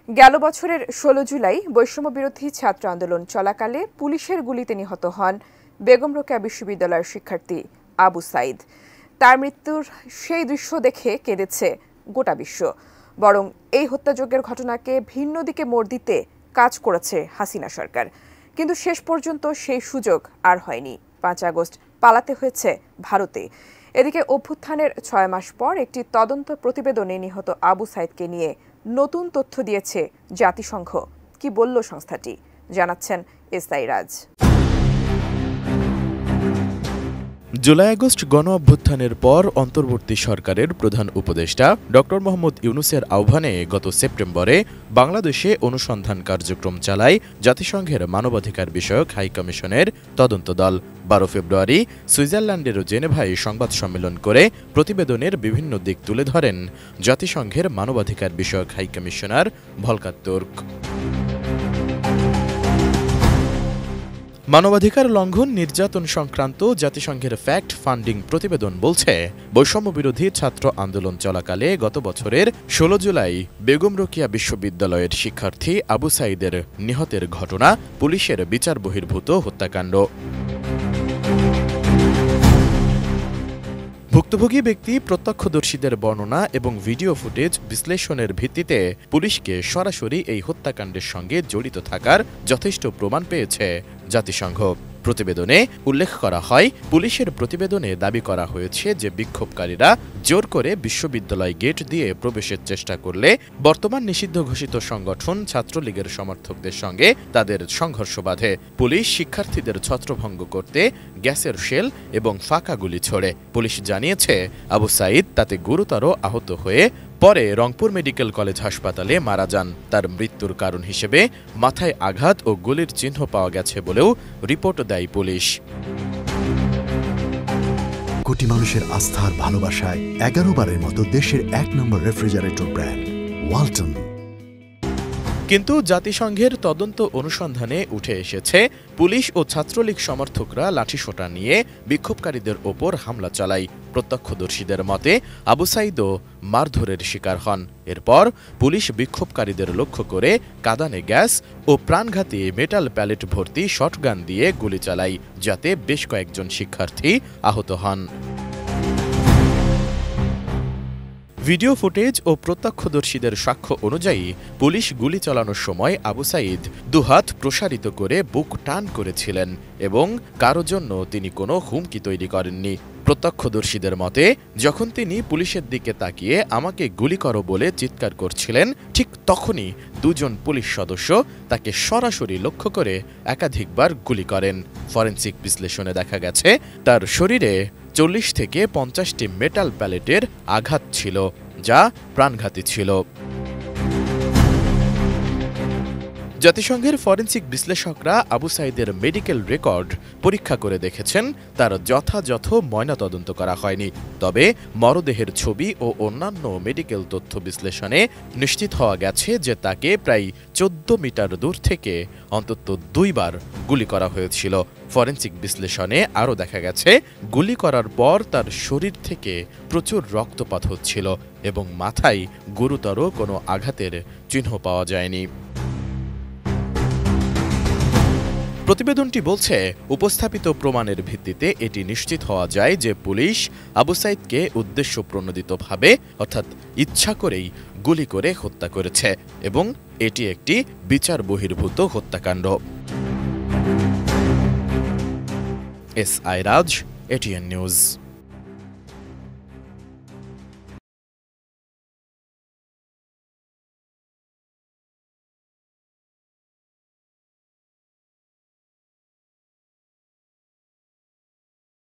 গেল বছরের ১৬ জুলাই বৈষম্যবিরোধী ছাত্র আন্দোলন চলাকালে পুলিশের গুলিতে নিহত হন বেগম রোকেয়া বিশ্ববিদ্যালয়ের শিক্ষার্থী আবু সাঈদ। তার মৃত্যুর সেই দৃশ্য দেখে কেঁদেছে গোটা বিশ্ব। বরং এই হত্যাযজ্ঞের ঘটনাকে ভিন্ন দিকে মোড় দিতে কাজ করেছে হাসিনা সরকার। কিন্তু শেষ পর্যন্ত সেই সুযোগ আর হয়নি। ৫ আগস্ট পালাতে হয়েছে ভারতে। এদিকে অভ্যুত্থানের ৬ মাস পর একটি তদন্ত প্রতিবেদনে নিহত আবু সাঈদকে নিয়ে নতুন তথ্য দিয়েছে জাতিসংঘ। কি বলল সংস্থাটি, জানাচ্ছেন এসআই রাজ। জুলাই আগস্ট গণ অভ্যুত্থানের পর অন্তর্বর্তী সরকারের প্রধান উপদেষ্টা ডক্টর মোহাম্মদ ইউনূসের আহ্বানে গত সেপ্টেম্বরে বাংলাদেশে অনুসন্ধান কার্যক্রম চালায় জাতিসংঘের মানবাধিকার বিষয়ক হাই কমিশনের তদন্ত দল। ১২ ফেব্রুয়ারি সুইজারল্যান্ডের জেনেভায় সংবাদ সম্মেলন করে প্রতিবেদনের বিভিন্ন দিক তুলে ধরেন জাতিসংঘের মানবাধিকার বিষয়ক হাই কমিশনার ভলকার তুর্ক। মানবাধিকার লঙ্ঘন, নির্যাতন সংক্রান্ত জাতিসংঘের ফ্যাক্ট ফান্ডিং প্রতিবেদন বলছে, বৈষম্যবিরোধী ছাত্র আন্দোলন চলাকালে গত বছরের ১৬ জুলাই বেগম রোকেয়া বিশ্ববিদ্যালয়ের শিক্ষার্থী আবু সাঈদের নিহতের ঘটনা পুলিশের বিচার বহির্ভূত হত্যাকাণ্ড। ভুক্তভোগী ব্যক্তি, প্রত্যক্ষদর্শীদের বর্ণনা এবং ভিডিও ফুটেজ বিশ্লেষণের ভিত্তিতে পুলিশকে সরাসরি এই হত্যাকাণ্ডের সঙ্গে জড়িত থাকার যথেষ্ট প্রমাণ পেয়েছে জাতিসংঘ। প্রতিবেদনে উল্লেখ করা হয়, পুলিশের প্রতিবেদনে দাবি করা হয়েছে যে বিক্ষোভকারীরা জোর করে বিশ্ববিদ্যালয় গেট দিয়ে প্রবেশের চেষ্টা করলে বর্তমান নিষিদ্ধ ঘোষিত সংগঠন ছাত্রলীগের সমর্থকদের সঙ্গে তাদের সংঘর্ষ বাধে। পুলিশ শিক্ষার্থীদের ছত্রভঙ্গ করতে গ্যাসের শেল এবং ফাঁকা গুলি ছোড়ে। পুলিশ জানিয়েছে, আবু সাঈদ তাতে গুরুতর আহত হয়ে পরে রংপুর মেডিকেল কলেজ হাসপাতালে মারা যান। তার মৃত্যুর কারণ হিসেবে মাথায় আঘাত ও গুলির চিহ্ন পাওয়া গেছে বলেও রিপোর্ট দেয় পুলিশ। কোটি মানুষের আস্থার ভালোবাসায় 11 বারের মতো দেশের ১ নম্বর রেফ্রিজারেটর ব্র্যান্ড ওয়ালটন। কিন্তু জাতিসংঘের তদন্ত অনুসন্ধানে উঠে এসেছে, পুলিশ ও ছাত্রলীগ সমর্থকরা লাঠিসোঁটা নিয়ে বিক্ষোভকারীদের ওপর হামলা চালায়। প্রত্যক্ষদর্শীদের মতে আবু সাঈদও মারধরের শিকার হন। এরপর পুলিশ বিক্ষোভকারীদের লক্ষ্য করে কাঁদানে গ্যাস ও প্রাণঘাতী মেটাল প্যালেট ভর্তি শটগান দিয়ে গুলি চালায়, যাতে বেশ কয়েকজন শিক্ষার্থী আহত হন। ভিডিও ফুটেজ ও প্রত্যক্ষদর্শীদের সাক্ষ্য অনুযায়ী পুলিশ গুলি চালানোর সময় আবু সাঈদ দুহাত প্রসারিত করে বুক টান করেছিলেন এবং কারো জন্য তিনি কোনো হুমকি তৈরি করেননি। প্রত্যক্ষদর্শীদের মতে, যখন তিনি পুলিশের দিকে তাকিয়ে আমাকে গুলি করো বলে চিৎকার করছিলেন, ঠিক তখনই দুজন পুলিশ সদস্য তাকে সরাসরি লক্ষ্য করে একাধিকবার গুলি করেন। ফরেনসিক বিশ্লেষণে দেখা গেছে, তার শরীরে ৪০ থেকে ৫০টি মেটাল প্যালেটের আঘাত ছিল, যা প্রাণঘাতী ছিল। জাতিসংঘের ফরেনসিক বিশ্লেষকরা আবু সাঈদের মেডিকেল রেকর্ড পরীক্ষা করে দেখেছেন, তার যথাযথ ময়নাতদন্ত করা হয়নি। তবে মরদেহের ছবি ও অন্যান্য মেডিকেল তথ্য বিশ্লেষণে নিশ্চিত হওয়া গেছে যে তাকে প্রায় ১৪ মিটার দূর থেকে অন্তত ২ বার গুলি করা হয়েছিল। ফরেনসিক বিশ্লেষণে আরও দেখা গেছে, গুলি করার পর তার শরীর থেকে প্রচুর রক্তপাত হচ্ছিল এবং মাথায় গুরুতর কোনো আঘাতের চিহ্ন পাওয়া যায়নি। প্রতিবেদনটি বলছে, উপস্থাপিত প্রমাণের ভিত্তিতে এটি নিশ্চিত হওয়া যায় যে পুলিশ আবু সাঈদকে উদ্দেশ্যপ্রণোদিতভাবে অর্থাৎ ইচ্ছা করেই গুলি করে হত্যা করেছে এবং এটি একটি বিচার বহির্ভূত হত্যাকাণ্ড। এসআই রাজ, এটিএন নিউজ।